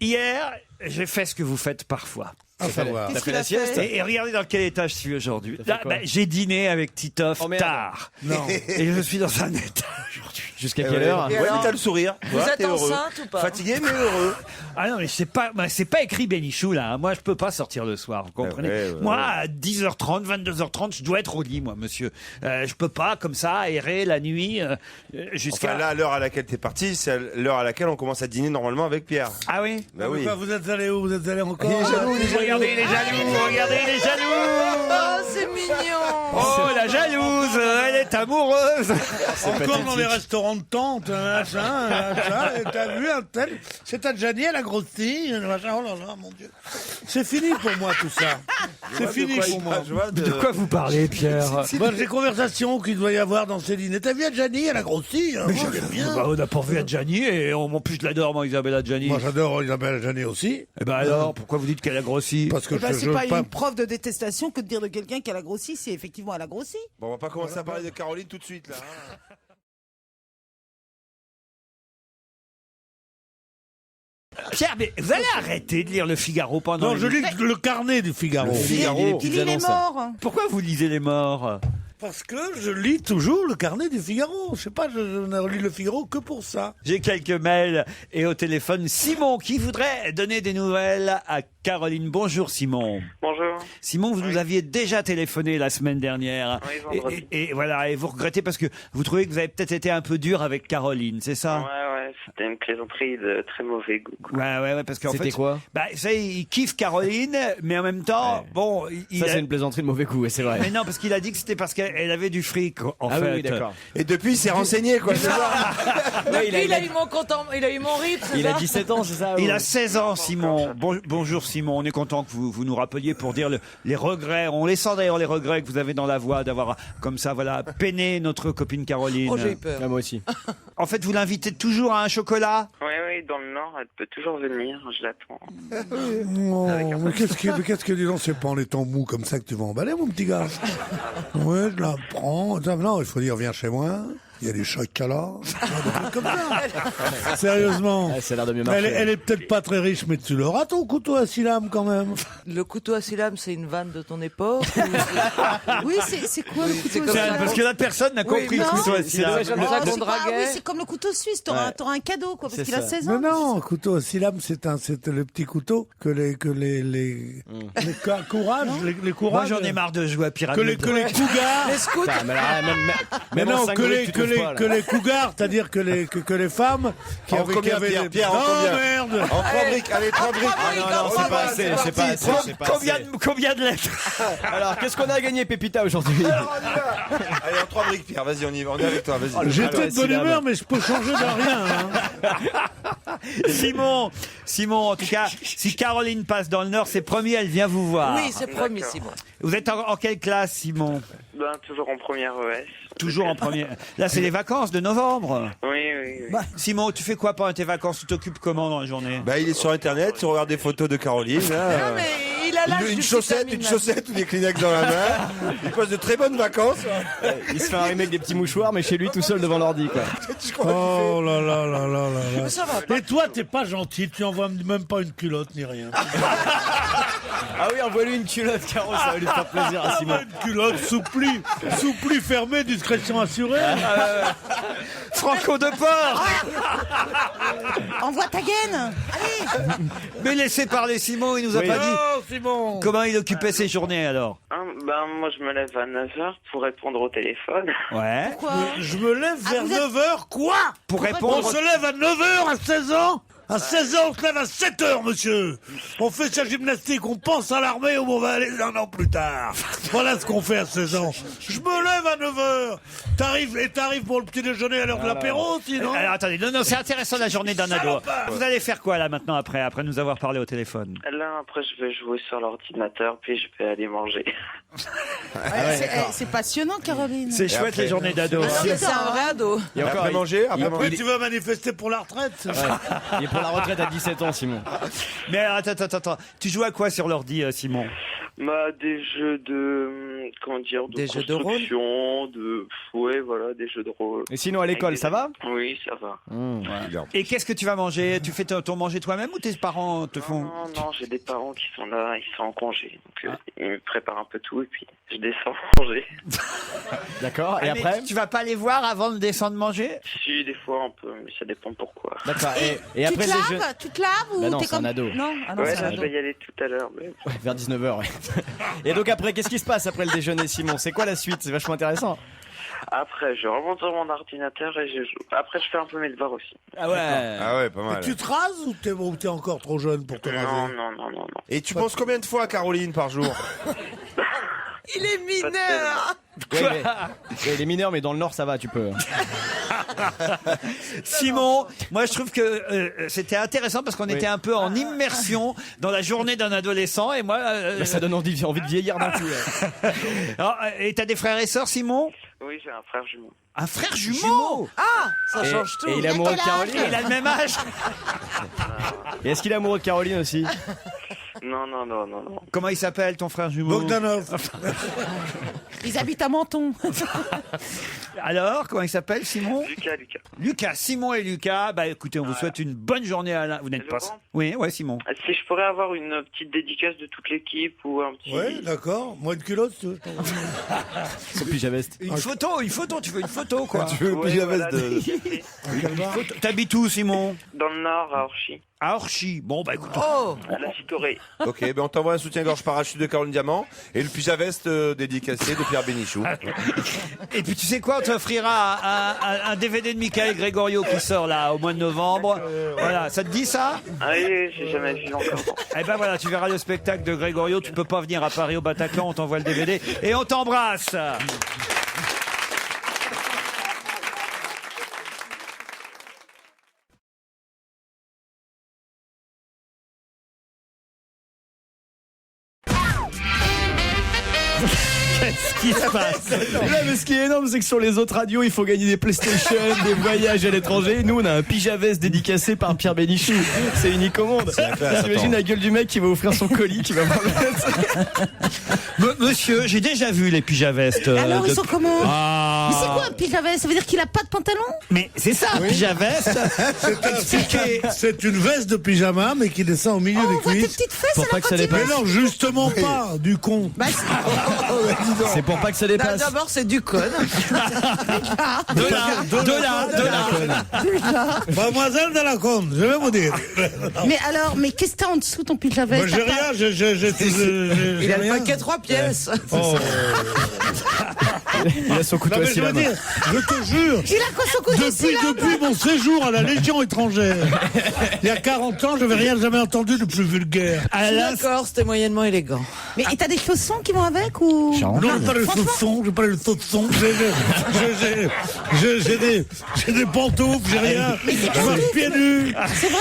Hier, j'ai fait ce que vous faites parfois. T'as fait la sieste Et regardez dans quel état je suis aujourd'hui. T'as fait quoi J'ai dîné avec Titoff tard. Non. Et je suis dans un état aujourd'hui. Jusqu'à quelle heure? Ouais, mais t'as le sourire. Vous êtes enceinte ou pas? Fatigué mais heureux. Ah non, mais c'est pas écrit Bénichou là. Moi, je peux pas sortir le soir. Vous comprenez? Moi, à 10h30, 22h30, je dois être au lit, moi, monsieur. Je peux pas comme ça errer la nuit jusqu'à. Enfin là, à l'heure à laquelle t'es parti, c'est l'heure à laquelle on commence à dîner normalement avec Pierre. Ah oui? Bah oui. Vous êtes allé où? Vous êtes allé encore? Regardez les jaloux, regardez les jaloux. Oh, c'est mignon. Oh, la jalouse, elle est amoureuse. Encore dans les restaurants de tente, machin, et t'as vu un tel. C'est ta Gianni, elle a grossi, machin, oh là là, mon Dieu. C'est fini pour moi tout ça. C'est fini pour moi. De quoi vous parlez, Pierre? Les conversations qu'il doit y avoir dans ces dîners. T'as vu Gianni, elle a grossi, hein, moi j'aime bien. On n'a pas vu Adjani et en plus je l'adore, moi, Isabelle Adjani. Moi j'adore Isabelle Gianni aussi. Eh ben alors, pourquoi vous dites qu'elle a grossi? Parce que c'est pas une preuve de détestation que de dire de quelqu'un qu'elle a grossi, si effectivement elle a grossi. Bon, on va pas commencer à parler de Caroline tout de suite là. Pierre, mais vous allez arrêter de lire le Figaro pendant. Non, je lis le carnet du Figaro. Il lit les morts. Pourquoi vous lisez les morts? Parce que je lis toujours le carnet du Figaro. Je sais pas, je ne relis le Figaro que pour ça. J'ai quelques mails et au téléphone Simon qui voudrait donner des nouvelles à Caroline. Bonjour Simon. Bonjour. Simon, vous nous aviez déjà téléphoné la semaine dernière. Oui, vendredi. Et voilà, et vous regrettez parce que vous trouvez que vous avez peut-être été un peu dur avec Caroline, c'est ça? Ouais, c'était une plaisanterie de très mauvais goût. Quoi. Ouais, parce qu'en fait. C'était quoi? Ça, il kiffe Caroline, mais en même temps, bon, Ça, c'est une plaisanterie de mauvais goût, ouais, c'est vrai. Mais non, parce qu'il a dit que c'était parce qu'elle avait du fric, en fait. Oui, d'accord. Et depuis, il s'est renseigné quoi. Il a eu mon compte, il a eu mon rythme. Il a 17 ans, c'est ça? Il a 16 ans, Simon. Bonjour, Simon. On est content que vous nous rappeliez pour dire les regrets. On les sent d'ailleurs, les regrets que vous avez dans la voix d'avoir, comme ça, voilà, peiné notre copine Caroline. Oh, j'ai eu peur. Ah, moi aussi. En fait, vous l'invitez toujours à un chocolat? Oui, dans le Nord, elle peut toujours venir, je l'attends. Oh, mais qu'est-ce que dis donc, c'est pas en étant mou comme ça que tu vas emballer, mon petit gars. Ouais, je la prends. Non, il faut dire, viens chez moi. Il y a des chocolats. Des trucs comme ça. Sérieusement. Ça a l'air de mieux marcher. Elle est peut-être pas très riche, mais tu l'auras ton couteau à six lames quand même. Le couteau à six lames, c'est une vanne de ton époque? Oui, c'est quoi le couteau comme ça. Parce que la personne n'a compris le non, couteau à c'est six lames. dommage, Oh, le c'est dragon pas- draguait. oui, c'est comme le couteau suisse, t'auras un cadeau, quoi, parce C'est qu'il a ça. 16 ans. Non, couteau à six lames, c'est le petit couteau que les courages, les courages. Moi, j'en ai marre de jouer à Que Pyramide. les cougars. Les scouts. Putain, mais alors, Mais même en non, cinq que briques, tu trouves pas, là. les cougars, c'est-à-dire que les femmes qui En avaient, combien, des... Pierre, en oh combien merde. En 3 briques, allez, 3 briques. Non, c'est pas assez, c'est pas assez, c'est pas assez. Combien de lettres? Alors, qu'est-ce qu'on a gagné, Pépita, aujourd'hui? Allez, en 3 briques, Pierre, vas-y, on y va, on est avec toi, vas-y. J'étais de bonne syllabe. humeur, mais je peux changer de rien. Hein. Simon, en tout cas, si Caroline passe dans le Nord, c'est promis, elle vient vous voir. Oui, c'est promis, D'accord. Simon. Vous êtes en quelle classe, Simon? Toujours en première ES. Toujours en première. Là, c'est les vacances de novembre. Oui. Simon, tu fais quoi pendant tes vacances? Tu t'occupes comment dans la journée? Bah, il est sur internet, tu regardes des photos de Caroline. Là, Non, mais il a l'âge une du chaussette ou des Kleenex dans la main. Il passe de très bonnes vacances. Il se fait arrimer avec des petits mouchoirs, mais chez lui, tout seul devant l'ordi, quoi. Je crois Oh là là là là là là. Mais ça va pas. Et toi, t'es pas gentil, tu envoies même pas une culotte ni rien. Ah oui, envoie-lui une culotte, Caro, ça va lui faire plaisir à Simon. Une culotte souplie fermée, discrétion assurée. Franco de Port. Envoie ta gaine. Allez. Mais laissez parler Simon, il nous a Oui. pas dit Oh, Simon. comment il occupait ses journées alors. Moi, je me lève à 9h pour répondre au téléphone. Ouais. Quoi? Je me lève vers vous êtes- 9h, quoi? Pour On répondre. se lève à 9h à 16 ans? À 16 ans, on se lève à 7h, monsieur. On fait sa gymnastique, on pense à l'armée où on va aller un an plus tard. Voilà ce qu'on fait à 16 ans. Je me lève à 9h. T'arrives pour le petit déjeuner à l'heure de l'apéro, sinon? Alors attendez, non, c'est intéressant la journée d'un ado. Salopard. Vous allez faire quoi là maintenant après nous avoir parlé au téléphone? Là, après, je vais jouer sur l'ordinateur, puis je vais aller manger. C'est passionnant, Caroline. C'est chouette les journées d'ado. C'est un vrai ado. Il y a encore, Après manger, après Après, manger. tu vas manifester pour la retraite, c'est ça? il est pour la retraite à 17 ans, Simon. Mais alors, attends, tu joues à quoi sur l'ordi, Simon? Des jeux de... Comment dire? Des jeux de rôle construction, ouais, voilà, des jeux de rôle. Et sinon, à l'école, ça va? Oui, ça va. Et qu'est-ce que tu vas manger? Tu fais ton manger toi-même ou tes parents te font? Non, j'ai des parents qui sont là, ils sont en congé. Donc, ils me préparent un peu tout et puis je descends manger. D'accord, et Mais après? tu vas pas les voir avant de descendre manger? Si, des fois un peu, mais ça dépend pourquoi. D'accord, et Tu après te les laves jeux... Tu te laves ou Bah non, t'es c'est un comme... ado. Non, ah non, Ouais, c'est un là, je ado. vais y aller tout à l'heure. Mais... Ouais, vers 19h, ouais. Et donc après, qu'est-ce qui se passe après le déjeuner, Simon? C'est quoi la suite? C'est vachement intéressant. Après, je remonte sur mon ordinateur et je joue. Après, je fais un peu mes devoirs aussi. Ah ouais. Ah ouais, pas mal. Tu te rases ou t'es encore trop jeune pour te raser? Non. Et tu penses combien de fois à Caroline par jour? Il est mineur. Ouais, il est mineur, mais dans le Nord, ça va, tu peux. Simon, moi je trouve que c'était intéressant parce qu'on était un peu en immersion dans la journée d'un adolescent et moi... Bah, ça donne envie de vieillir d'un coup. Ouais. Alors, et t'as des frères et sœurs, Simon? Oui, j'ai un frère jumeau. Un frère jumeau? Ah, ça change tout. Et il est amoureux de Caroline. Il a le même âge. Et est-ce qu'il est amoureux de Caroline aussi? Non. Comment il s'appelle ton frère jumeau? Bogdanov. Ils habitent à Menton. Alors, comment il s'appelle, Simon? Lucas. Simon et Lucas. Bah écoutez, on vous souhaite une bonne journée à l'un. Vous n'êtes pas... Laurent Oui, ouais, Simon. Si je pourrais avoir une petite dédicace de toute l'équipe ou un petit... Ouais, d'accord. Moi, une culotte, tu veux. Son pyjama-veste. Une photo, tu veux une photo, quoi. Tu veux le Ouais, pyjama voilà, de... T'habites où, Simon? Dans le Nord, à Orchy. À Orchy. Bon, bah écoute. Oh, À la Cicorée. Ok, ben on t'envoie un soutien-gorge parachute de Caroline Diamant et le pyjama-veste dédicacé de Pierre Bénichou. Et puis tu sais quoi, on t'offrira un DVD de Michael Gregorio qui sort là au mois de novembre. Voilà, ça te dit ça? Ah oui, j'ai jamais vu encore. Eh ben voilà, tu verras le spectacle de Gregorio. Tu peux pas venir à Paris au Bataclan, on t'envoie le DVD et on t'embrasse. Qu'est-ce qui se passe? Là, mais ce qui est énorme, c'est que sur les autres radios, il faut gagner des PlayStation, des voyages à l'étranger. Nous, on a un pyjama-veste dédicacé par Pierre Bénichou. C'est unique au monde. T'imagines la gueule du mec qui va offrir son colis, qui va voir le... Monsieur, j'ai déjà vu les pyjama-vestes. Alors, ils sont comment? Ah. Mais c'est quoi un pyjama? Ça veut dire qu'il a pas de pantalon? Mais c'est ça, un pyjama-veste. C'est une veste de pyjama, mais qui descend au milieu Oh, des on voit tes cuisses. petites fesses Pour à pas la que ça cantine. dépasse. Mais non, justement pas, du con. Bah, C'est pour pas que ça dépasse. d'abord, c'est du code. Mademoiselle de la Conde, je vais vous dire. mais alors, mais qu'est-ce que t'as en dessous ton pyjama? Moi, j'ai rien, Il a le rien. paquet 3 pièces. Oh. Il a son couteau Non, à mais je veux syllabes. dire, je te jure, Il a quoi son couteau? depuis mon séjour à la Légion étrangère, il y a 40 ans, je n'avais rien jamais entendu de plus vulgaire. D'accord, c'était moyennement élégant. Mais et t'as des chaussons qui vont avec ou? Non, pas le saucisson, j'ai pas le saucisson, j'ai des pantoufles, j'ai rien, je marche pieds nus. C'est vrai?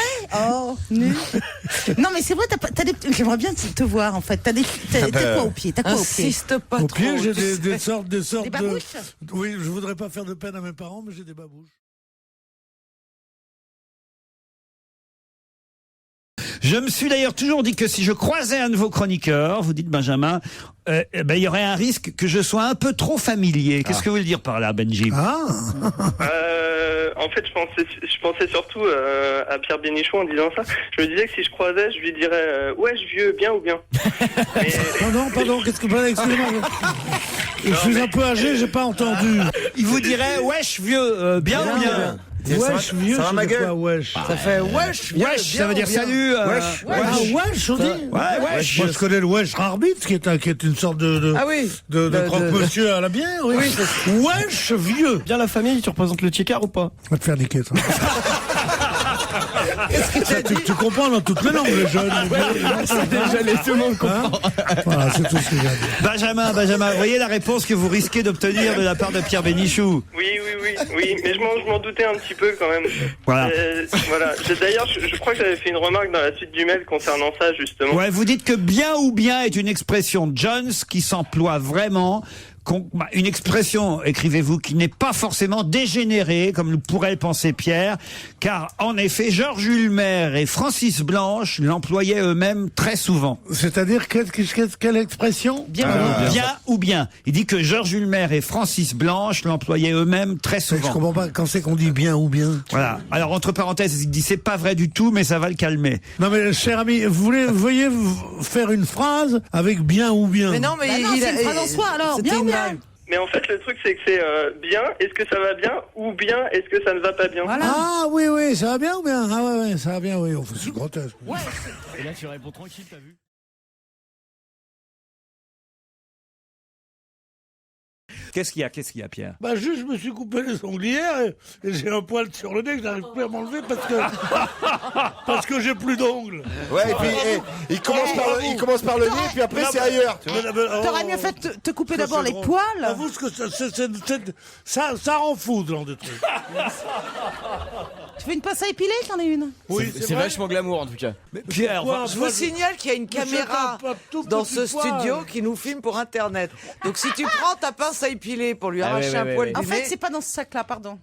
Oh, nu. Non, mais c'est vrai, t'as des... J'aimerais bien te voir, en fait. T'as quoi au pied? T'as quoi au pied? Insiste pas Au trop. pied, j'ai des sortes Des de... babouches? Oui, je voudrais pas faire de peine à mes parents, mais j'ai des babouches. Je me suis d'ailleurs toujours dit que si je croisais un de vos chroniqueurs, vous dites Benjamin, il y aurait un risque que je sois un peu trop familier. Qu'est-ce que vous voulez dire par là, Benji? En fait, je pensais surtout à Pierre Bénichou en disant ça. Je me disais que si je croisais, je lui dirais wesh vieux, bien ou bien. Mais... Pardon, qu'est-ce que... Excusez-moi. Je suis un peu âgé, j'ai pas entendu. Il vous dirait wesh vieux, bien ou bien? Wesh, vieux, ça va, ma c'est gueule quoi, wesh? Ça fait wesh, vieux, Wesh, bien ça veut ou dire bien. salut. Wesh, on dit? Ouais, wesh. Moi, je connais le wesh Rarbit, qui est une sorte de Ah oui. de croque-monsieur à la bière, oui. Wesh, vieux. Bien la famille, tu représentes le Tchekar ou pas? Va te faire niquer, toi. Ça, tu comprends dans toutes les langues, les jeunes. C'est déjà tout le monde comprend. Voilà, c'est tout ce que j'ai à dire. Benjamin, vous voyez la réponse que vous risquez d'obtenir de la part de Pierre Bénichou? Oui, mais je m'en doutais un petit peu quand même. Voilà. Voilà. D'ailleurs, je crois que j'avais fait une remarque dans la suite du mail concernant ça, justement. Ouais, vous dites que bien ou bien est une expression Jones qui s'emploie vraiment une expression, écrivez-vous, qui n'est pas forcément dégénérée, comme pourrait le penser Pierre, car en effet, Georges Ulmer et Francis Blanche l'employaient eux-mêmes très souvent. C'est-à-dire, quelle expression? Bien ou bien. Il dit que Georges Ulmer et Francis Blanche l'employaient eux-mêmes très souvent. Je comprends pas quand c'est qu'on dit bien ou bien. Voilà. Alors, entre parenthèses, il dit c'est pas vrai du tout, mais ça va le calmer. Non mais, cher ami, vous voyez faire une phrase avec bien ou bien? Mais non, mais c'est une phrase en soi, alors. Bien ou bien? Mais en fait, le truc, c'est que c'est bien, est-ce que ça va bien? Ou bien, est-ce que ça ne va pas bien? Voilà. Ah oui, ça va bien ou bien? Ah ouais, ça va bien, oui. Enfin, c'est grotesque. Ouais. Et là, tu réponds tranquille, t'as vu? Qu'est-ce qu'il y a, Pierre? Bah juste, je me suis coupé les ongles hier et j'ai un poil sur le nez que j'arrive plus à m'enlever parce que j'ai plus d'ongles. Ouais, et puis il commence par le nez, puis après c'est ailleurs. Tu vois. T'aurais mieux fait te couper d'abord les poils. Avoue ce que ça rend fou ce genre de truc. Tu veux une pince à épiler? J'en ai une. Oui, C'est vachement glamour en tout cas. Pierre, je vous signale qu'il y a une caméra dans ce studio qui nous filme pour Internet. Donc si tu prends ta pince à épiler pour lui arracher un poil En du fait, nez... c'est pas dans ce sac-là, pardon.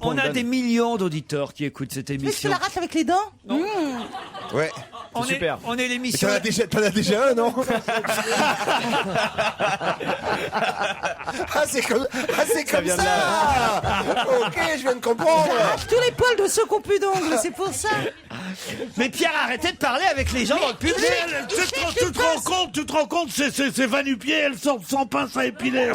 on a des millions d'auditeurs qui écoutent cette Tu veux que je te émission. la rate avec les dents? Ouais. On super. on est l'émission. T'en as déjà un, non? c'est comme vient de ça. Ok, je viens de comprendre. J'arrache tous les poils de ceux qui ont plus d'ongles, c'est pour ça. Mais Pierre, arrêtez de parler avec les gens dans le public. Tu te rends compte, c'est va-nu-pied, elles sortent sans pince à épiler.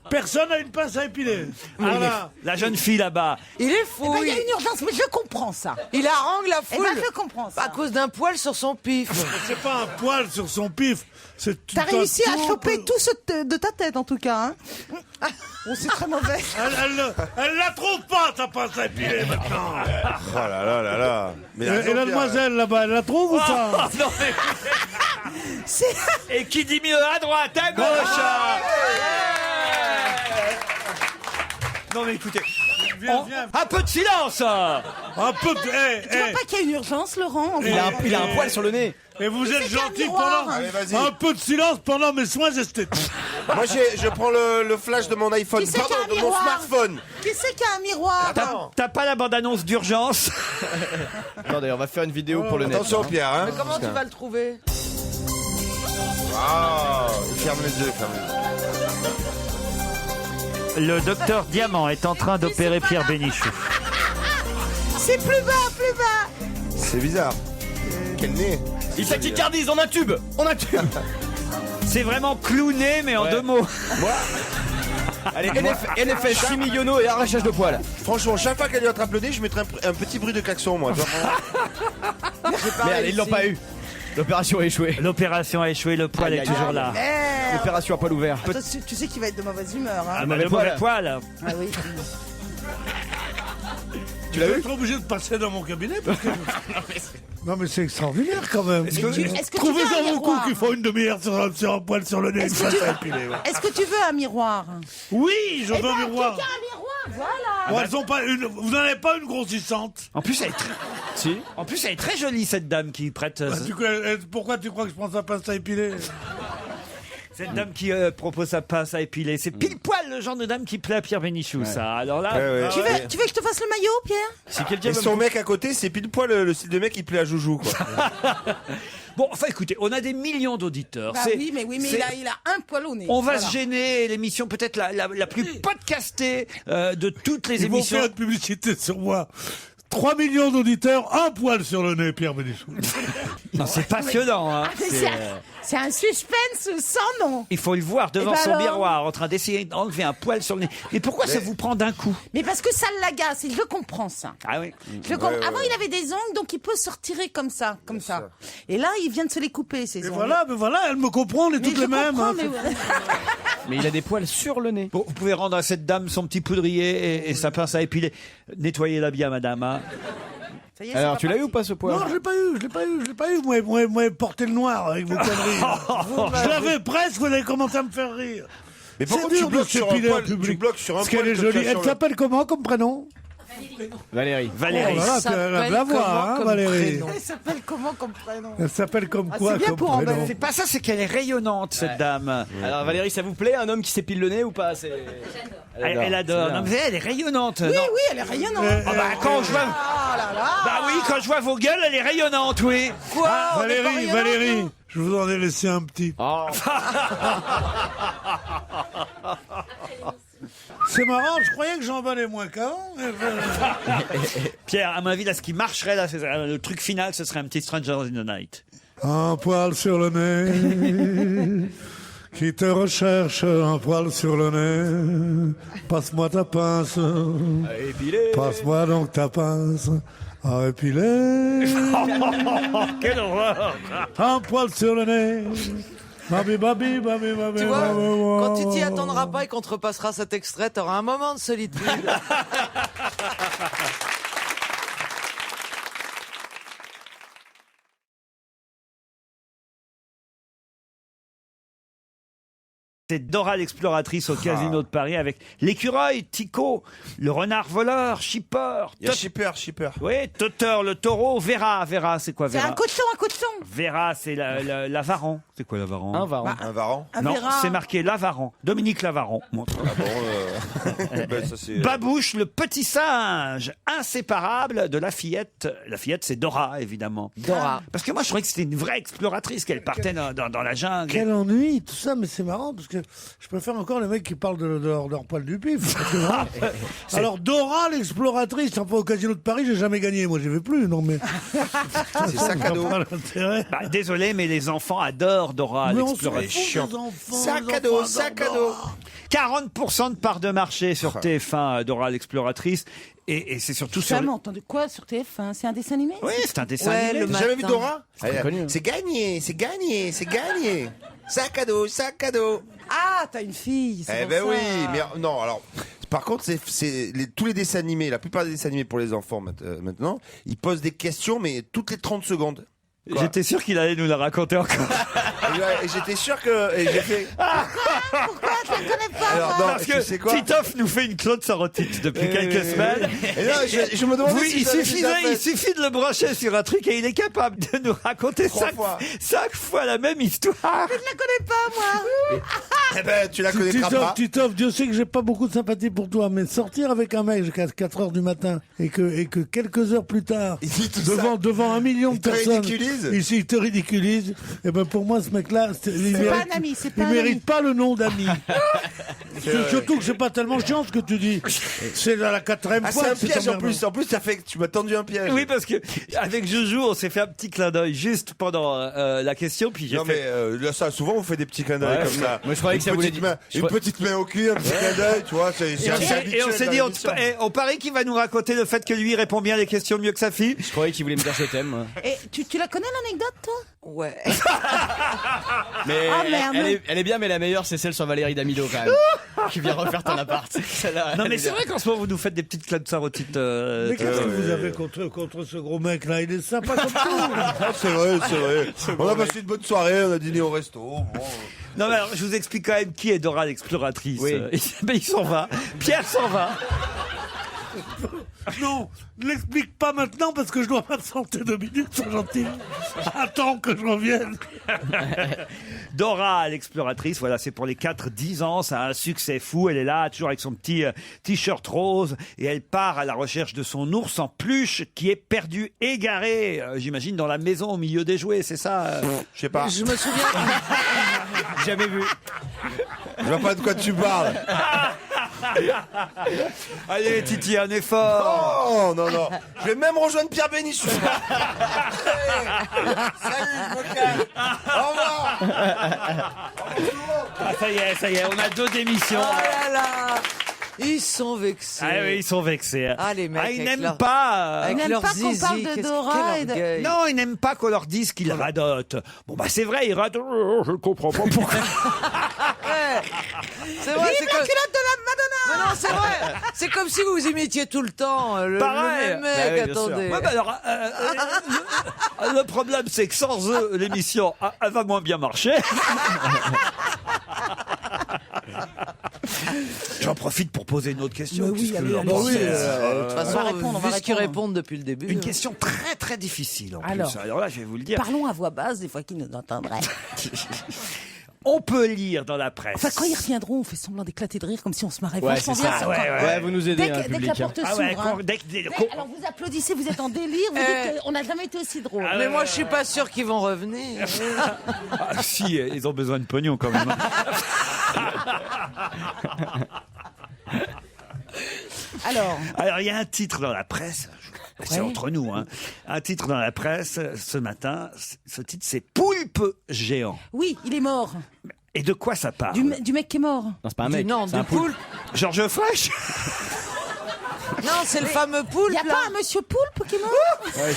Personne n'a une pince à épiler. Voilà. La jeune fille là-bas. Il est fou. Il y a une urgence, mais je comprends ça. Il harangue la Eh foule ben, je comprends ça. à cause d'un poil sur son pif. C'est pas un poil sur son pif. T'as réussi à choper tout ce de ta tête, en tout cas. Hein. Bon, c'est très mauvais. Elle la trouve pas, ta pince à épiler, maintenant. Oh là là là là. Mais Et la demoiselle, là-bas, elle la trouve ou pas? Non, mais- Et qui dit mieux à droite, à gauche. Non mais écoutez, Viens. un peu de silence. Un peu de... Tu vois pas qu'il y a une urgence, Laurent? Il a un poil sur le nez. Et vous êtes gentil miroir. pendant... Allez, vas-y. Un peu de silence pendant mes soins esthétiques. Moi, je prends le flash de mon iPhone, Qui c'est qui a un de mon miroir? smartphone. Qui c'est qui a un miroir? T'as pas la bande-annonce d'urgence? Attendez, on va faire une vidéo pour le net. Attention, Pierre. Hein. Mais comment tu vas le trouver? Ah, ferme les yeux, Le docteur Diamant est en train d'opérer Pierre Bénichou. C'est plus bas. C'est bizarre. Quel nez. Il tachycardise, on a un tube. C'est vraiment clowné, mais en Ouais. 2 mots. Allez, NFS, chimiono et arrachage de poils. Franchement, chaque fois qu'elle lui attrape le nez, je mettrais un petit bruit de klaxon, moi. Tu vois. Merde, ils l'ont pas eu. L'opération a échoué. L'opération a échoué, le poil Aïe, est aïe, toujours aïe. là. L'opération à poil ouvert. Attends, tu sais qu'il va être de mauvaise humeur. Hein. Le mauvais poil. Ah oui. Tu l'as Je vais vu? être obligé de passer dans mon cabinet parce que... Non mais c'est extraordinaire quand même. Est-ce que tu Trouvez veux un dans vos coups miroir? qu'il faut une demi-heure sur un poil sur le nez, une Est-ce que face tu- à épiler. Ouais. Est-ce que tu veux un miroir? Oui, je veux un Eh ben, miroir. quelqu'un a un miroir, voilà. Bon, elles ont pas une... Vous n'en avez pas une grossissante. En plus, elle est très... Si. En plus, elle est très jolie, cette dame qui prête... Pourquoi tu crois que je prends sa pince à épiler? Cette dame qui propose sa pince à épiler. C'est pile poil le genre de dame qui plaît à Pierre Bénichou, ça. Alors là... Ouais. Tu veux que je te fasse le maillot, Pierre? Si quelqu'un Et veut son mec à côté, c'est pile poil le style de mec qui plaît à Joujou, quoi. Bon, enfin, écoutez, on a des millions d'auditeurs. Bah oui, mais c'est- il a un poil au nez. On va Voilà. se gêner, l'émission peut-être la plus podcastée de toutes les Ils vont émissions. faire une publicité sur moi. 3 millions d'auditeurs, un poil sur le nez, Pierre Bénichou. Non, c'est passionnant. Hein. Mais c'est un suspense sans nom. Il faut le voir devant Eh ben son alors miroir en train d'essayer d'enlever un poil sur le nez. Mais pourquoi ça vous prend d'un coup? Mais parce que ça l'agace, et je comprends ça. Ah oui. Je comprends. Avant, il avait des ongles, donc il peut se retirer comme ça. Et là, il vient de se les couper, ces Et ongles. voilà, elle me comprend, on est Mais toutes je les mêmes. comprends, hein. mais ouais. Mais il a des poils sur le nez. Bon, vous pouvez rendre à cette dame son petit poudrier et sa pince à épiler. Nettoyez-la bien, madame. Hein. Ça y est, c'est Alors, pas tu l'as eu parti. ou pas ce poil? Non, je l'ai pas eu. Moi, porter le noir avec vos conneries. Je l'avais presque, vous avez commencé à me faire rire. Mais pourquoi C'est tu dur de bloques sur un s'épiler en poil? public. Tu bloques sur un Parce poil. qu'elle est que tu jolie. as Elle sur le- s'appelle comment comme prénom? Valérie. Oh là là, s'appelle elle a de la voix, comment hein, comme Valérie. prénom Elle s'appelle comment comme prénom? Elle s'appelle comme quoi c'est bien comme pour prénom emballer. C'est pas ça, c'est qu'elle est rayonnante, cette dame. Alors Valérie, ça vous plaît un homme qui s'épile le nez ou pas? Elle adore. Non, mais elle est rayonnante. Oui, non. oui, elle est rayonnante. Ah bah, quand je vois... Oh là là. Bah oui, quand je vois vos gueules, elle est rayonnante, oui. Quoi on est pas Valérie, rayonnante, Valérie, nous je vous en ai laissé un petit. Oh. C'est marrant, je croyais que j'en valais moins qu'avant. Pierre, à mon avis, là, ce qui marcherait, là, c'est le truc final, ce serait un petit Stranger in the Night. Un poil sur le nez, qui te recherche, un poil sur le nez. Passe-moi ta pince, passe-moi donc ta pince à épiler. Quelle horreur! Un poil sur le nez. Babi, babi, babi, babi, Tu vois, babi, quand tu t'y babi. attendras pas et qu'on te repassera cet extrait, t'auras un moment de solitude. C'est Dora l'exploratrice au Casino de Paris avec l'écureuil, Tico, le renard voleur, Shipper, Il y a Shipper. oui, Totter, le taureau, Vera, c'est quoi C'est Vera? un cochon. Vera, c'est l'avaran. C'est quoi l'avaran? Un varan. Un varan. Un Non, Vera. c'est marqué l'avaran. Dominique Lavaran. Montre. Ah bon, ben, ça c'est. Babouche, le petit singe, inséparable de la fillette. La fillette, c'est Dora, évidemment. Dora. Parce que moi, je trouvais que c'était une vraie exploratrice, qu'elle partait dans la jungle. Quel ennui, tout ça, mais c'est marrant parce que je préfère encore les mecs qui parlent de leur poil du pif. Parce que vraiment- Alors Dora l'exploratrice, enfin au Casino de Paris, j'ai jamais gagné, moi j'y vais plus, non mais. C'est sac à dos. Pas l'intérêt. Bah, désolé, mais les enfants adorent Dora Mais on s'en l'exploratrice. fout des enfants. Sac les à dos, enfants sac à adorent dos. Dora. 40% de part de marché sur TF1, Dora l'exploratrice. Et c'est surtout J'ai sur... jamais entendu quoi sur TF1? C'est un dessin animé? Oui, c'est un dessin Ouais, animé. le T'as jamais vu matin. Dora connu, hein. C'est gagné, c'est gagné, c'est gagné. Sac à dos, sac à dos. Ah, t'as une fille. c'est Eh pour ben ça. oui, mais non, alors. Par contre, tous les dessins animés, la plupart des dessins animés pour les enfants maintenant, ils posent des questions, mais toutes les 30 secondes. Quoi J'étais sûr qu'il allait nous la raconter encore. Et j'étais sûr que. Et j'ai fait. Pourquoi je la connais pas? Alors, moi non, Parce tu que sais quoi Titoff nous fait une Claude Sarotite depuis quelques semaines. Et là, je me demandais Oui, si il ça avait déjà fait. suffit de le brancher sur un truc et il est capable de nous raconter 3 fois. 5 fois la même histoire. Je la connais pas, moi. Eh ben, tu la connaîtras pas. Titoff, Dieu sait que j'ai pas beaucoup de sympathie pour toi, mais sortir avec un mec jusqu'à 4 heures du matin et que quelques heures plus tard, Il dit tout ça. devant 1 million de Il te personnes, ridiculise. il te ridiculise, et ben pour moi, ce mec-là, il pas mérite, un ami, c'est pas il un mérite ami. pas le nom d'ami. Surtout que c'est pas tellement chiant ce que tu dis. C'est la 4e Ah, fois. c'est un que c'est piège en emmerdant. plus. En plus, ça fait que tu m'as tendu un piège. Oui, parce que avec Joujou, on s'est fait un petit clin d'œil juste pendant la question, puis j'ai Non, fait... mais là, ça, souvent, on fait des petits clins d'œil Ouais, comme ça. moi, je croyais que ça voulait dire- Une petite main au cul, un petit clin d'œil, tu vois. C'est assez Et on habituel s'est dans dit, l'émission. on parie qu'il va nous raconter le fait que lui il répond bien les questions mieux que sa fille. Je croyais qu'il voulait me dire je t'aime. moi. Et tu la connais l'anecdote, toi? Ouais. Mais Ah, merde. elle est bien, mais la meilleure, c'est celle sur Valérie Damido quand même. Qui vient refaire ton appart. Celle-là, Non elle mais est c'est bien. vrai qu'en ce moment vous nous faites des petites Claude Sarotite. Mais qu'est-ce que vous avez contre ce gros mec-là? Il est sympa comme tout. Ah, c'est vrai, c'est vrai. On a passé une bonne soirée, on a dîné au resto. Bon. Non mais alors je vous explique quand même qui est Dora l'exploratrice. Oui. Ben, il s'en va. Pierre s'en va. Non, ne l'explique pas maintenant parce que je dois m'absenter 2 minutes, c'est gentil. Attends que je revienne. Dora l'exploratrice, voilà, c'est pour les 4-10 ans, ça a un succès fou. Elle est là, toujours avec son petit t-shirt rose, et elle part à la recherche de son ours en peluche qui est perdu, égaré, j'imagine, dans la maison au milieu des jouets, c'est ça Je sais pas. Je me souviens. Jamais vu. Je vois pas de quoi tu parles. Allez, Titi, un effort. Oh, non, non. Je vais même rejoindre Pierre Bénichou. Salut, Mocal. Au revoir. Ah, ça y est, on a 2 démissions. Oh là là. Ils sont vexés. Ah oui, ils sont vexés. Ah, les mecs, Ah, ils avec n'aiment leur- pas. Avec Ils n'aiment leur pas qu'on zizi, parle de qu'est-ce- Dora quel et de- orgueil. Non, ils n'aiment pas qu'on leur dise qu'ils radotent. Bon, bah c'est vrai, ils radotent. Je ne comprends pas pourquoi. Ouais. C'est vrai, c'est comme... Culotte de la Madonna. Mais non, c'est vrai. C'est comme si vous imitiez tout le temps le Pareil. même mec. Bah oui, bien sûr. Attendez. Ouais, bah alors, le problème, c'est que sans eux, l'émission, elle va moins bien marcher. J'en profite pour poser une autre question. Mais oui, puisque allez, le- allez. Bon, Oui, c'est- de toute on va façon, répondre, on va vu ce qu'ils répondre. répondent depuis le début. Une question très très difficile en Alors. plus. Alors là, je vais vous le dire. Parlons à voix basse des fois qu'ils nous entendraient. On peut lire dans la presse. Enfin, quand ils reviendront, on fait semblant d'éclater de rire comme si on se marrait Ouais, vachement c'est bien. ça. ça, Ouais, quand- ouais. Ouais, vous nous aidez, Dès hein, que, dès que la public. porte Ah s'ouvre. ouais, hein. dès- Alors vous applaudissez, vous êtes en délire, vous dites qu'on n'a jamais été aussi drôle. Ah, Mais moi, je suis pas sûr qu'ils vont revenir. Ah, si, ils ont besoin de pognon quand même. Alors, il y a un titre dans la presse. C'est Ouais. entre nous, hein. Un titre dans la presse ce matin. Ce titre, c'est Poulpe géant. Oui, il est mort. Et de quoi ça parle? Du mec qui est mort. Non, c'est pas un mec. Non, c'est du un poulpe. poulpe. Georges Fraîche. Non, c'est le fameux Il poulpe, n'y a là. pas un monsieur Poulpe qui est mort? Ouais,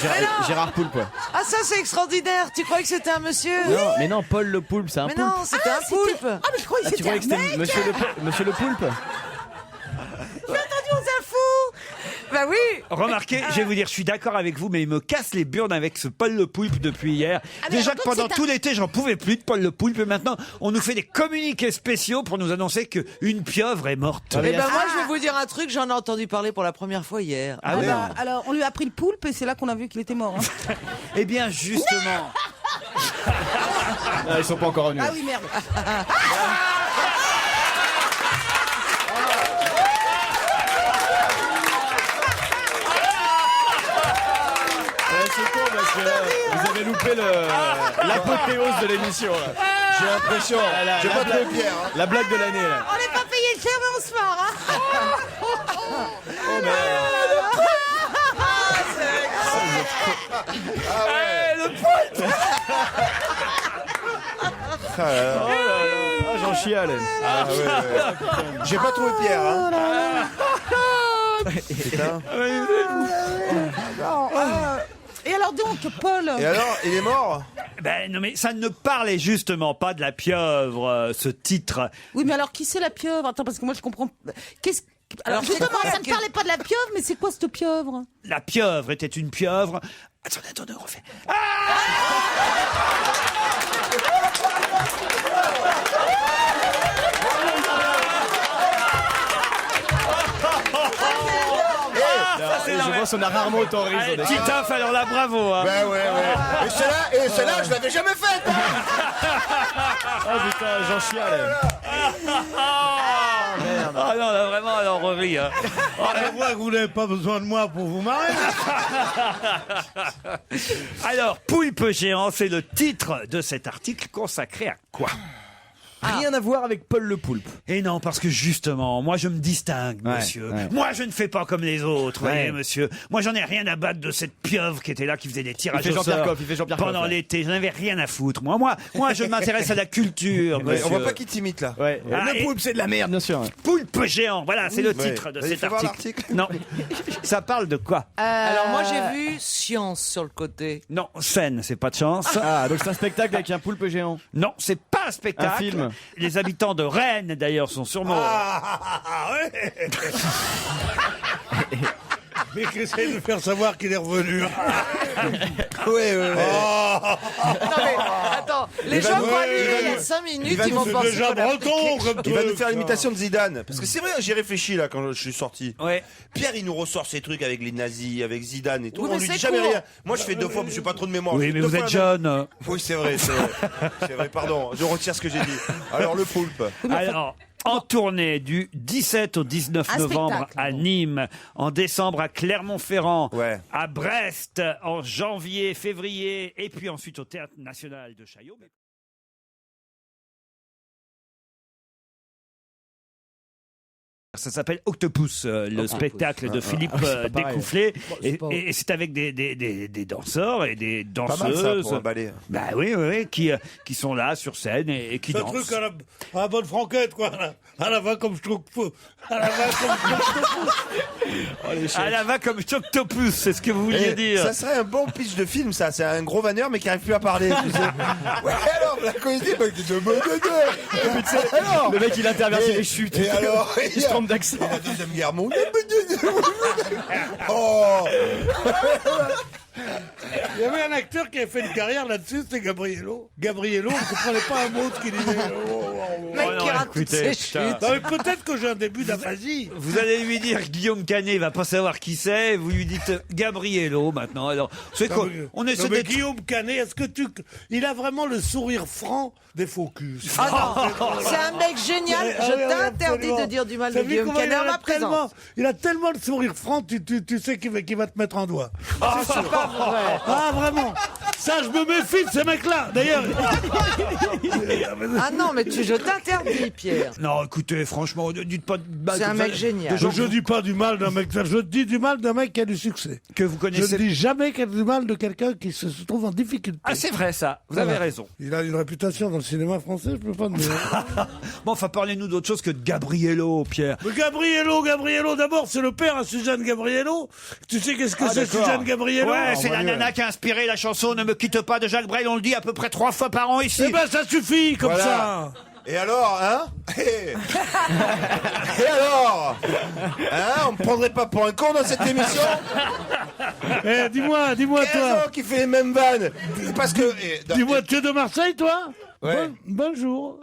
Gérard Poulpe. Ouais. Ah, ça, c'est extraordinaire. Tu croyais que c'était un monsieur? Non, mais non, Paul le Poulpe, c'est un Mais poulpe. non, c'était un poulpe. Ah, mais je croyais que Tu c'était croyais un que c'était mec. Monsieur le Poulpe? J'ai entendu aux infos. Bah oui. Remarquez, je vais vous dire, je suis d'accord avec vous, mais il me casse les burnes avec ce Paul le Poulpe depuis hier. Ah, mais Déjà alors, que donc, pendant c'est tout l'été, j'en pouvais plus de Paul le Poulpe, et maintenant, on nous fait des communiqués spéciaux pour nous annoncer qu'une pieuvre est morte. Ah, mais Eh ben Ah. moi, je vais vous dire un truc, j'en ai entendu parler pour la première fois hier. Ah oui. Alors, on lui a pris le poulpe et c'est là qu'on a vu qu'il était mort. hein. Eh bien, justement, Ah, ils sont pas encore venus. Ah oui, merde. Ouais, c'est con parce que vous avez loupé l'apothéose de l'émission. Là. J'ai l'impression. J'ai pas trouvé Pierre. Hein. La blague de l'année. Là. On n'est pas payé cher, mais on se marre. Hein. Ah, j'en chiale. Ah, ouais. J'ai pas trouvé Pierre. Hein. Putain. Et alors donc, Paul. Et alors, il est mort? ben non mais ça ne parlait justement pas de la pieuvre, ce titre. Oui, mais alors qui c'est la pieuvre? Attends, parce que moi je comprends. Qu'est-ce Alors Alors, c'est justement, quoi, ça ne parlait pas de la pieuvre, mais c'est quoi cette pieuvre? La pieuvre était une pieuvre. Attendez, on refait. Je vois son rarement autant rire. Allez, Titoff, alors là, bravo. Hein. Ouais, ouais, ouais. Et celle-là, je l'avais jamais faite. Oh putain, j'en chiale. Ah non, là, vraiment, alors on rit. Hein. Je vois que vous n'avez pas besoin de moi pour vous marrer. Alors, Poulpe géant, c'est le titre de cet article consacré à quoi? Rien à voir avec Paul le Poulpe. Et non, parce que justement, moi je me distingue, Ouais, monsieur. ouais. Moi je ne fais pas comme les autres, Ouais. voyez, monsieur. Moi j'en ai rien à battre de cette pieuvre qui était là, qui faisait des tirages fait au Jean-Pierre sort Coff, il fait Jean-Pierre Coff, pendant ouais. l'été. J'en avais rien à foutre. Moi je m'intéresse à la culture, Ouais, monsieur. on voit pas qui t'imite là. Ouais. Ah, et- le Poulpe, c'est de la merde, bien sûr. Poulpe géant, voilà, c'est le Ouais. titre de Vas-y, cet fais voir article. l'article. Non, ça parle de quoi? Alors moi, j'ai vu science sur le côté. Non, scène, c'est pas de chance. Ah, donc c'est un spectacle avec un poulpe géant. Non, c'est pas un spectacle. Un film. Les habitants de Rennes, d'ailleurs, sont sûrement. Ouais. Mais qu'essaie de faire savoir qu'il est revenu. Ouais, ouais, ouais. Non mais, attends, les gens croient il y a 5 minutes, ils vont C'est penser déjà qu'on a- breton comme Il va nous truc, faire ça. l'imitation de Zidane. Parce que c'est vrai, j'y réfléchi là quand je suis sorti. Ouais. Pierre, il nous ressort ces trucs avec les nazis, avec Zidane et tout. Oui, On mais lui c'est dit jamais court. rien. Moi, je fais 2 fois, mais j'ai pas trop de mémoire. Je Oui, fais mais 2 vous fois êtes la même- jeune. Oui, c'est vrai, c'est vrai. C'est vrai, pardon. Je retire ce que j'ai dit. Alors, le poulpe. Alors, en tournée du 17 au 19 Un novembre spectacle, à bon. Nîmes, en décembre à Clermont-Ferrand, Ouais. à Brest en janvier, février, et puis ensuite au Théâtre National de Chaillot. Ça s'appelle Octopus, le spectacle de Philippe c'est pas pareil. Découfflé. c'est pas- Et c'est avec des danseurs et des Pas mal ça danseuses. pour un balai. Bah oui, oui, qui sont là sur scène et qui Un dansent. truc à la bonne franquette, quoi. À la va comme je trouve. À la va comme À la va comme Octopus, c'est ce que vous vouliez Eh, dire. ça serait un bon pitch de film, ça. C'est un gros vanneur, mais qui arrive plus à parler. Tu sais. Ouais, alors, la comédie, bah, qui te alors, Le mec, il intervient sur les chutes. Et alors, Il se trompe d'accent. la Deuxième Guerre mondiale. Oh. Il y avait un acteur qui avait fait une carrière là-dessus, c'était Gabriello. Gabriello, on ne comprenait pas un mot de ce qu'il disait. Oh, oh, Mec Oh non, qui rate toutes écoutez, ses putain. chutes. Non, mais peut-être que j'ai un début d'aphasie. Vous allez lui dire Guillaume Canet, il va pas savoir qui c'est. Vous lui dites Gabriello maintenant. Alors, c'est quoi On essaie mais d'être. Guillaume Canet, est-ce que il a vraiment le sourire franc des faux culs? Ah non, c'est un mec génial. Ah Je oui, t'interdis absolument. de dire du mal T'as de vu Guillaume comment Canet en ma présence. il a tellement le sourire franc, tu sais qu'il va te mettre un doigt. C'est pas vrai. Ah, vraiment. Ça, je me méfie de ces mecs-là. D'ailleurs. Ah non, mais je t'interdis, Pierre. Non, écoutez, franchement, dites pas de mal C'est un comme mec ça. génial. De gens Je dis pas du mal d'un mec. Je dis du mal d'un mec qui a du succès. que vous Je connaissez. ne dis jamais du mal de quelqu'un qui se trouve en difficulté. Ah, c'est vrai ça. Vous Voilà. avez raison. Il a une réputation dans le cinéma français, je peux pas dire. Bon, enfin, parlez-nous d'autre chose que de Gabriello, Pierre. Mais Gabriello, d'abord, c'est le père à Suzanne Gabriello. Tu sais qu'est-ce que c'est Suzanne Gabriello? Ouais, c'est la nana qui a inspiré la chanson Ne me quitte pas de Jacques Brel. On le dit à peu près 3 fois par an ici. Eh ben, ça suffit, comme Voilà. ça. Et alors, hein Et alors Hein On me prendrait pas pour un con dans cette émission? Eh, dis-moi, 15 toi. ans qui fait les mêmes vannes. Parce que... Dis-moi, tu es de Marseille, toi? Ouais. Bonjour.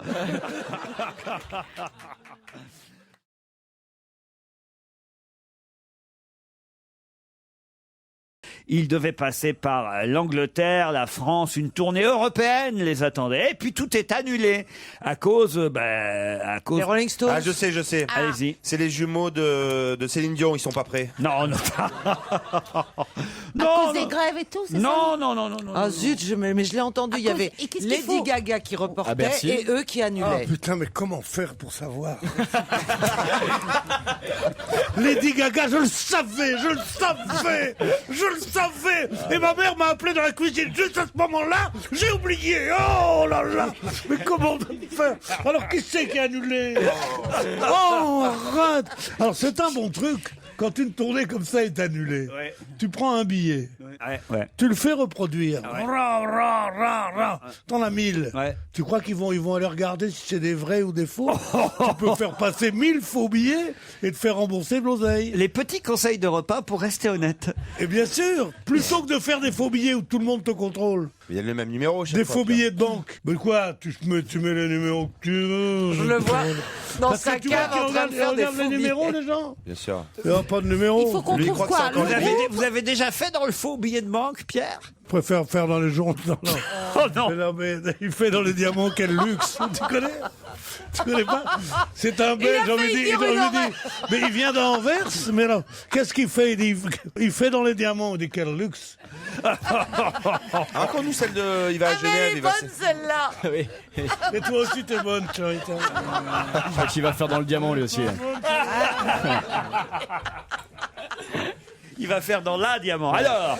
Il devait passer par l'Angleterre, la France, une tournée européenne les attendait. Et puis tout est annulé à cause, Les Rolling Stones. Ah, je sais. Allez-y. C'est les jumeaux de Céline Dion, ils sont pas prêts. Non, non. À non, cause des grèves et tout, c'est ça? non. Ah zut, mais je l'ai entendu. Il y cause- avait et qu'est-ce qu'il Lady faut Gaga qui À reportait Bercy. et eux qui Ah annulaient. putain, mais comment faire pour savoir? Lady Gaga, je le savais. Et ma mère m'a appelé dans la cuisine juste à ce moment-là. J'ai oublié. Oh là là. Mais comment faire? Alors qui c'est qui a annulé? Oh, arrête. Alors c'est un bon truc. Quand une tournée comme ça est annulée, Ouais. tu prends un billet. Ouais. Tu le fais reproduire. Ouais. T'en as 1000. Ouais. Tu crois qu'ils vont aller regarder si c'est des vrais ou des faux? Tu peux faire passer 1000 faux billets et te faire rembourser de l'oseille. Les petits conseils de repas pour rester honnête. Et bien sûr, plutôt que de faire des faux billets où tout le monde te contrôle, Il y a le même numéro chaque des fois, faux Pierre. billets de banque. Mais quoi? Tu mets les numéros que tu veux. Je le vois dans Parce que sa tu vois cave qu'ils en train de faire des regardent les faux numéros, billets. les gens? Bien sûr. Il n'y a pas de numéro. Il faut qu'on Lui, il trouve croit que quoi? c'est encore Le Vous avez déjà fait dans le faux billet de banque, Pierre? Je préfère faire dans les journaux. Non. Oh non. Mais non, mais il fait dans les diamants, quel luxe. Tu connais? Tu connais pas? C'est un Belge, a on lui failli dit, dire on lui une dit, mais il vient d'Anvers, mais alors, qu'est-ce qu'il fait? Il fait dans les diamants, on dit quel luxe. Raconte-nous celle de... Il va à Ah mais Genève, elle est il va... bonne celle-là. Oui. Et toi aussi, t'es bonne, Charité. Je crois qu'il va faire dans le diamant lui aussi. Il va faire dans la diamant. Alors,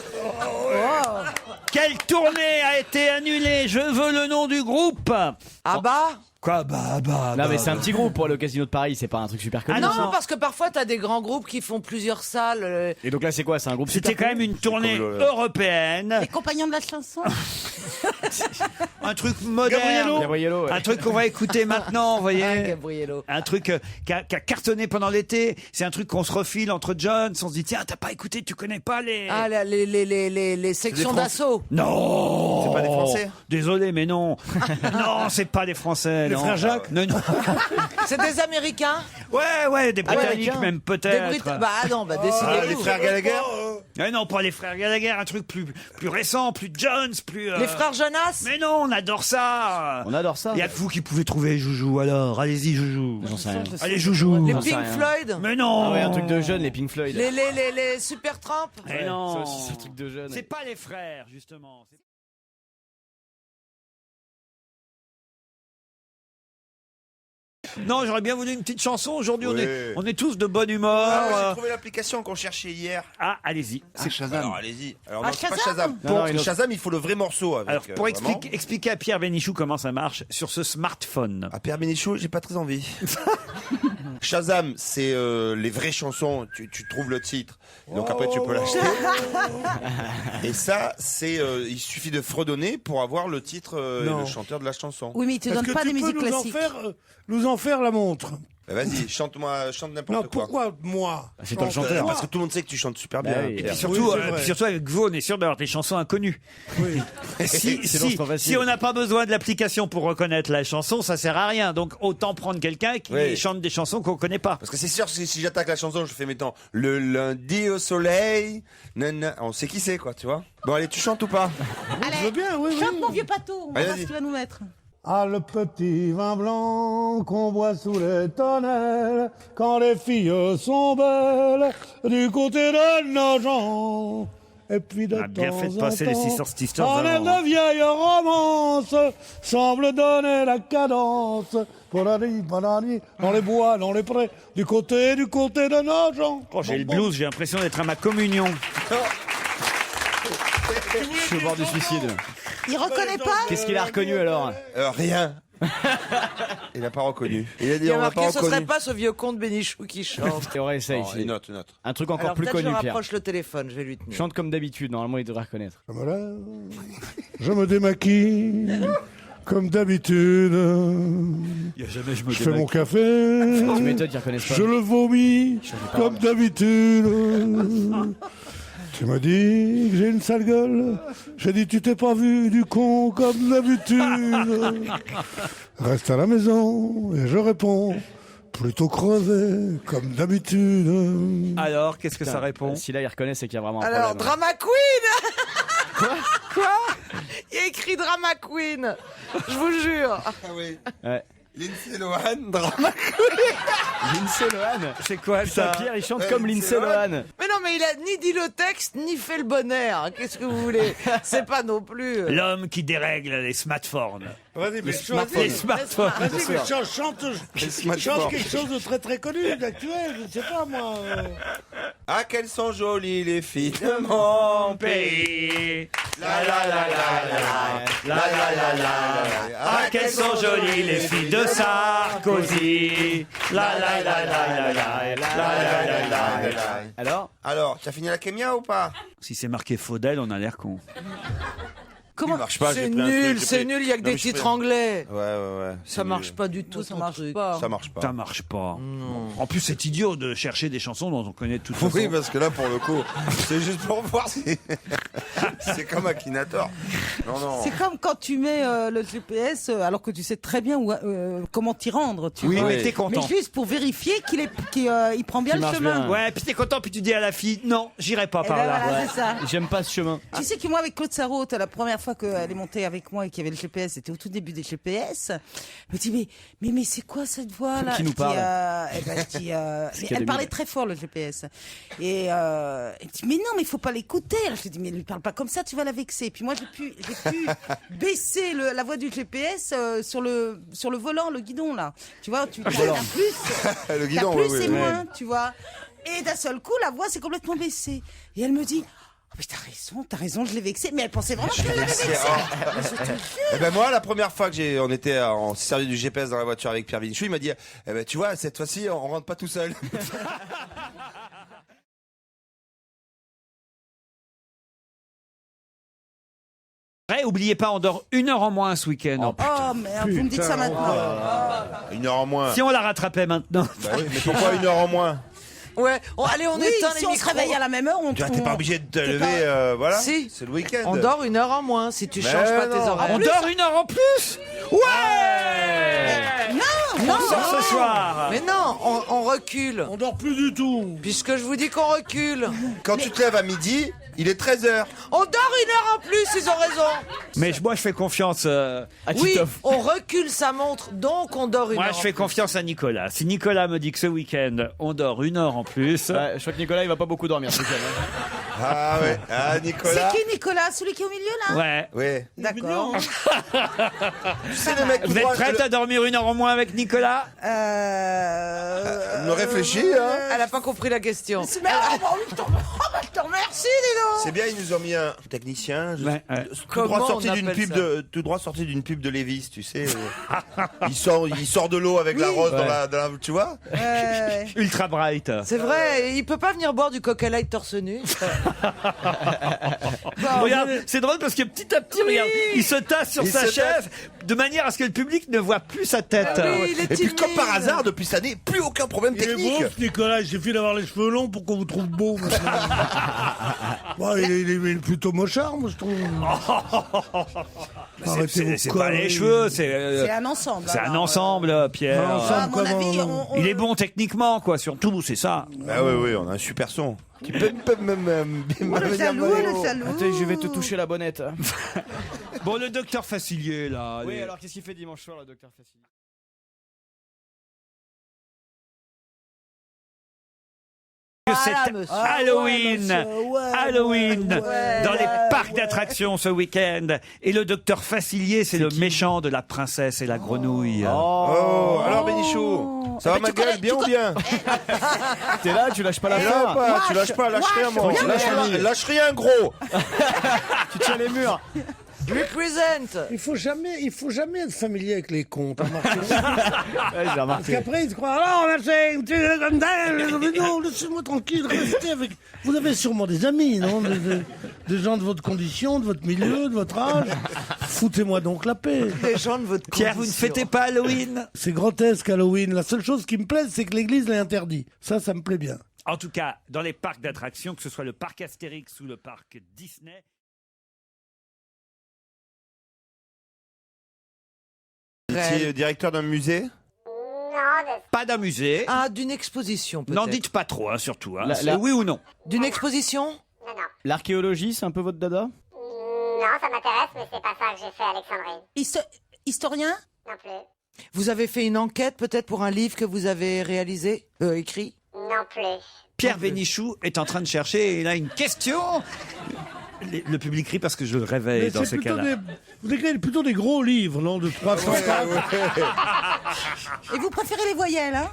quelle tournée a été annulée? Je veux le nom du groupe. Ah bah. Quoi? Non mais c'est un petit groupe pour le Casino de Paris, c'est pas un truc super connu. Non, ça. parce que parfois t'as des grands groupes qui font plusieurs salles. Et donc là c'est quoi? C'est un groupe C'était super quand même une tournée comme le- européenne. Les compagnons de la chanson. Un truc moderne. Gabriello. Gabriello, ouais. Un truc qu'on va écouter maintenant, vous voyez. Ah, Gabriello. Un truc qui a cartonné pendant l'été. C'est un truc qu'on se refile entre Jones. On se dit, tiens, t'as pas écouté, tu connais pas les... Ah, les sections d'assaut. Non. C'est pas des Français? Désolé, mais non. Non, c'est pas des Français. Les non. frères Jacques? Non, non. C'est des Américains. Ouais, des Britanniques Américains. même Des peut-être. Bah non, bah décidez-vous. Les frères Gallagher? Non, pas les frères Gallagher, un truc plus récent, plus Jones, plus... Les frères Jonas. Mais non, on adore ça. On adore ça. Il y a que vous qui pouvez trouver Joujou, alors. Allez-y, Joujou. J'en sais rien. Allez, Joujou. Les J'en sais Pink rien. Floyd. Mais non. Ah ouais, un truc de jeune, les Pink Floyd. Les Super Tramp. Mais Ouais, non. ça aussi c'est un truc de jeune. C'est pas les frères, justement. Non, j'aurais bien voulu une petite chanson. Aujourd'hui, Ouais. on est tous de bonne humeur. Ah, ouais, j'ai trouvé l'application qu'on cherchait hier. Ah, allez-y. Alors allez-y. Alors Ah, non, c'est pas Shazam. Shazam. Non, Pour non, une autre. Shazam, il faut le vrai morceau avec. Alors, pour vraiment. expliquer à Pierre Bénichou comment ça marche sur ce smartphone. À Pierre Bénichou, j'ai pas très envie. Shazam, c'est les vraies chansons. Tu trouves le titre, donc après tu peux l'acheter. Et ça, c'est il suffit de fredonner pour avoir le titre et Non. le chanteur de la chanson. Oui, mais tu Est-ce donnes que pas tu des peux musiques classiques. nous en faire la montre? Vas-y, chante n'importe Non, quoi. pourquoi moi? C'est toi le chanteur. Parce que tout le monde sait que tu chantes super bien. Bah oui. Et Pierre. puis surtout, Oui, c'est vrai. surtout avec vous, on est sûr d'avoir des chansons inconnues. Oui. Sinon, c'est trop facile. Si on n'a pas besoin de l'application pour reconnaître la chanson, ça sert à rien. Donc autant prendre quelqu'un qui Oui. chante des chansons qu'on connaît pas. Parce que c'est sûr que si j'attaque la chanson, je fais mettons le lundi au soleil. On sait qui c'est, quoi, tu vois. Bon, allez, tu chantes ou pas? Je veux bien, oui, Chante oui. mon vieux pâteau, on va Allez, voir vas-y. ce qu'il va nous mettre. Ah, le petit vin blanc qu'on boit sous les tonnelles quand les filles sont belles du côté de Nogent. Et puis de On a bien temps fait de en passer les temps, 6 sur cette histoire en air d'avant. de vieille romance semble donner la cadence. Panani, panani, dans les bois, dans les prés, du côté de Nogent. Oh, j'ai le blues, j'ai l'impression d'être à ma communion. Je suis au bord du suicide. Il reconnaît pas? Qu'est-ce qu'il a reconnu alors? Rien. Il n'a pas reconnu. Il a dit Il y a on n'a pas marqué, ce serait reconnu. pas ce vieux con de Bénichou qui chante. Et on réessaye. Oh, une autre. Un truc encore Alors plus peut-être je connu, Pierre. rapproche le téléphone, je vais lui tenir. Chante comme d'habitude, normalement il devrait reconnaître. Je me lève, je me démaquille, comme d'habitude. Il y a jamais je me Je fais mon démaquille. café, Tu m'étonnes qu'ils reconnaissent pas. je le vomis, comme d'habitude. Tu m'as dit que j'ai une sale gueule. J'ai dit tu t'es pas vu du con comme d'habitude. Reste à la maison et je réponds plutôt crevé comme d'habitude. Alors, qu'est-ce que ça répond? Si là il reconnaît, c'est qu'il y a vraiment un Alors, problème. Drama Queen. Quoi? Il y a écrit Drama Queen. Je vous jure. Ah oui. Ouais. Lindsay Lohan, drama. Lindsay Lohan. C'est quoi ça? Pierre, il chante Ouais, comme Lindsay Lindsay Lohan. Mais non, mais il a ni dit le texte, ni fait le bon air. Qu'est-ce que vous voulez? C'est pas non plus. L'homme qui dérègle les smartphones. Vas-y, mais Les smartphones. Vas-y, mais chante smartphones. quelque chose de très très connu, d'actuel, je sais pas moi. Ah, qu'elles sont jolies les filles de mon pays. La la la la la la la la la. Ah, qu'elles sont jolies les filles de Sarkozy. La la la la la la la la la la. Alors, tu as fini la kémia ou pas? Si c'est marqué Faudel, on a l'air con. Il marche pas, C'est j'ai pris un truc, nul, j'ai c'est pris- nul, il y a que Non, des mais j'ai titres pris- anglais. Ouais. Ça marche pas du tout, ça marche pas. Ça marche pas. Ça marche pas. En plus, c'est idiot de chercher des chansons dont on connaît de toute façon. Oui, parce que là, pour le coup, c'est juste pour voir si. C'est comme Akinator. Non. C'est comme quand tu mets le GPS alors que tu sais très bien comment t'y rendre. Tu Oui, vois. mais t'es Mais content. juste pour vérifier il prend bien Qu'il le marche chemin. bien. Ouais, puis t'es content, puis tu dis à la fille, non, j'irai pas Et par ben là. voilà, c'est ça. j'aime pas ce chemin. Tu sais que moi, avec Claude Sarraute, la première fois qu'elle est montée avec moi et qu'il y avait le GPS, c'était au tout début des GPS, elle me dit, mais c'est quoi cette voix-là? Qui nous parle Elle parlait très fort, le GPS. Et elle me dit, mais non, mais il faut pas l'écouter. Alors je lui dis, mais lui parle pas comme ça, tu vas la vexer. Puis moi, j'ai pu baisser la voix du GPS sur le volant, le guidon, là. Tu vois, t'as plus, Le guidon, t'as plus oui, et oui. moins, tu vois. Et d'un seul coup, la voix s'est complètement baissée. Et elle me dit, oh, mais t'as raison, je l'ai vexée. Mais elle pensait vraiment que je l'avais vexée. Mais je te jure. Eh ben moi, la première fois que on était en servi du GPS dans la voiture avec Pierre Bénichou, il m'a dit, eh ben tu vois, cette fois-ci, on rentre pas tout seul. Ouais, oubliez pas, on dort 1 heure en moins ce week-end. Oh merde, vous me dites ça maintenant. 1 heure en moins. Si on la rattrapait maintenant. Bah oui, mais pourquoi 1 heure en moins? Ouais, allez, on Oui, éteint les si on se micros. réveille à la même heure, Tu vois, t'es pas obligé de te lever, voilà. Si. C'est le week-end. On dort 1 heure en moins si tu Mais changes pas tes non. horaires. On dort 1 heure en plus. Ouais. On sort ce soir. Mais non, on recule. On dort plus du tout. Puisque je vous dis qu'on recule. Quand tu te lèves à midi, il est 13h. On dort 1 heure en plus, ils ont raison. Mais moi, je fais confiance. À Oui, Titoff. on recule sa montre, donc on dort 1 heure. Moi, je fais confiance à Nicolas. Si Nicolas me dit que ce week-end, on dort 1 heure en plus. Ouais, je crois que Nicolas il va pas beaucoup dormir ce week-end, hein. Ah ouais. Ah, C'est Nicolas. qui Nicolas? Celui qui est au milieu là? Ouais. Ouais. D'accord. Tu sais, les mecs, Vous êtes prête à dormir 1 heure en moins avec Nicolas? me réfléchis, hein. Elle a pas compris la question. Mais oh, bah, attends, Merci, dis C'est bien, ils nous ont mis un technicien. Comment on appelle ça Tout droit sorti d'une pub de Levi's, tu sais. Il sort de l'eau avec la rose dans la, tu vois. Ultra bright. C'est vrai, il peut pas venir boire du Coca Light torse nu. Regarde, c'est drôle parce que petit à petit, regarde, il se tasse sur sa chaise de manière à ce que le public ne voit plus sa tête. Et puis comme par hasard, depuis cette année, plus aucun problème Il est technique. beau, ce Nicolas, il suffit d'avoir les cheveux longs pour qu'on vous trouve beau. Bon, il est plutôt mochard, moi, je trouve. C'est pas les cheveux, C'est un ensemble. c'est un alors, ensemble, Pierre. à mon avis, Il est bon techniquement, quoi, surtout, c'est ça. Bah oui, on a un super son. Qui peut même le salaud, le salaud. Attends, je vais te toucher la bonnette. Bon, le docteur Facilier, là. Oui, alors qu'est-ce qu'il fait dimanche soir, le docteur Facilier? C'est monsieur. Halloween, Halloween dans les parcs d'attractions ce week-end. Et le docteur Facilier, c'est le méchant de La Princesse et la Grenouille. Oh, alors Bénichou, ça va ma gueule, bien ou bien? T'es là, tu lâches pas la Là, fin. pas, tu lâches pas, lâche rien, moi. Lâche rien, gros. Tu tiens les murs. Represent. Il faut jamais être familier avec les cons. T'as remarqué? Ouais, j'ai Parce remarqué. qu'après, ils se croient, alors, on a fait une non, laissez-moi tranquille, restez avec. Vous avez sûrement des amis, non? Des gens de votre condition, de votre milieu, de votre âge. Foutez-moi donc la paix. Les gens de votre Pierre, vous ne condition. fêtez pas Halloween? C'est grotesque, Halloween. La seule chose qui me plaît, c'est que l'église l'a interdit. Ça me plaît bien. En tout cas, dans les parcs d'attractions, que ce soit le parc Astérix ou le parc Disney. Tu es directeur d'un musée? Pas d'un musée. Ah, d'une exposition peut-être. N'en dites pas trop, hein, surtout. Hein. La- C'est la- oui ou non? D'une exposition? L'archéologie, c'est un peu votre dada? Non, ça m'intéresse, mais c'est pas ça que j'ai fait à Alexandrie. Historien? Non plus. Vous avez fait une enquête peut-être pour un livre que vous avez réalisé, écrit? Non plus. Pierre Bénichou est en train de chercher et il a une question. Le public rit parce que je le réveille Mais dans c'est ces plutôt cas-là. vous écrivez plutôt des gros livres, non? De 300 pages. Et vous préférez les voyelles, hein?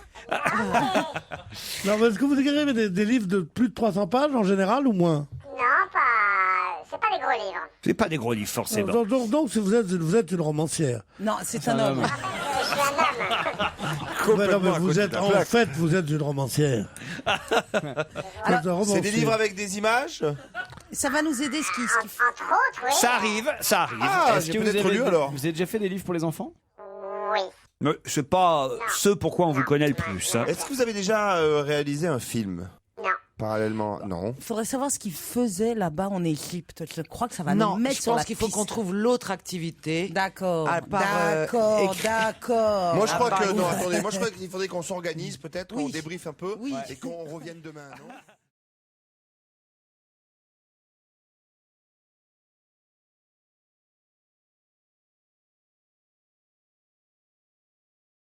Non, mais est-ce que vous écrivez des livres de plus de 300 pages en général ou moins? Non, pas. C'est pas des gros livres. C'est pas des gros livres, forcément. Donc vous êtes une romancière. Non, c'est un homme. Je suis un homme. Ouais, non, mais vous êtes une romancière. C'est des livres avec des images? Ça va nous aider ce qui. Entre autres, oui. Ça arrive, ça arrive. Ah, Est-ce j'ai que vous peut-être avez, lu alors. vous avez déjà fait des livres pour les enfants? Oui. Mais c'est pas ce pourquoi on vous connaît le plus. Hein. Est-ce que vous avez déjà réalisé un film? Non. Parallèlement, non. Il faudrait savoir ce qu'ils faisaient là-bas en Égypte. Je crois que ça va Non, nous mettre je sur la pense qu'il faut piste. qu'on trouve l'autre activité. D'accord. À part, D'accord. Moi je crois bah, que oui. non, attendez, moi je crois qu'il faudrait qu'on s'organise peut-être, qu'on Oui. débriefe un peu Oui. et qu'on revienne demain, non?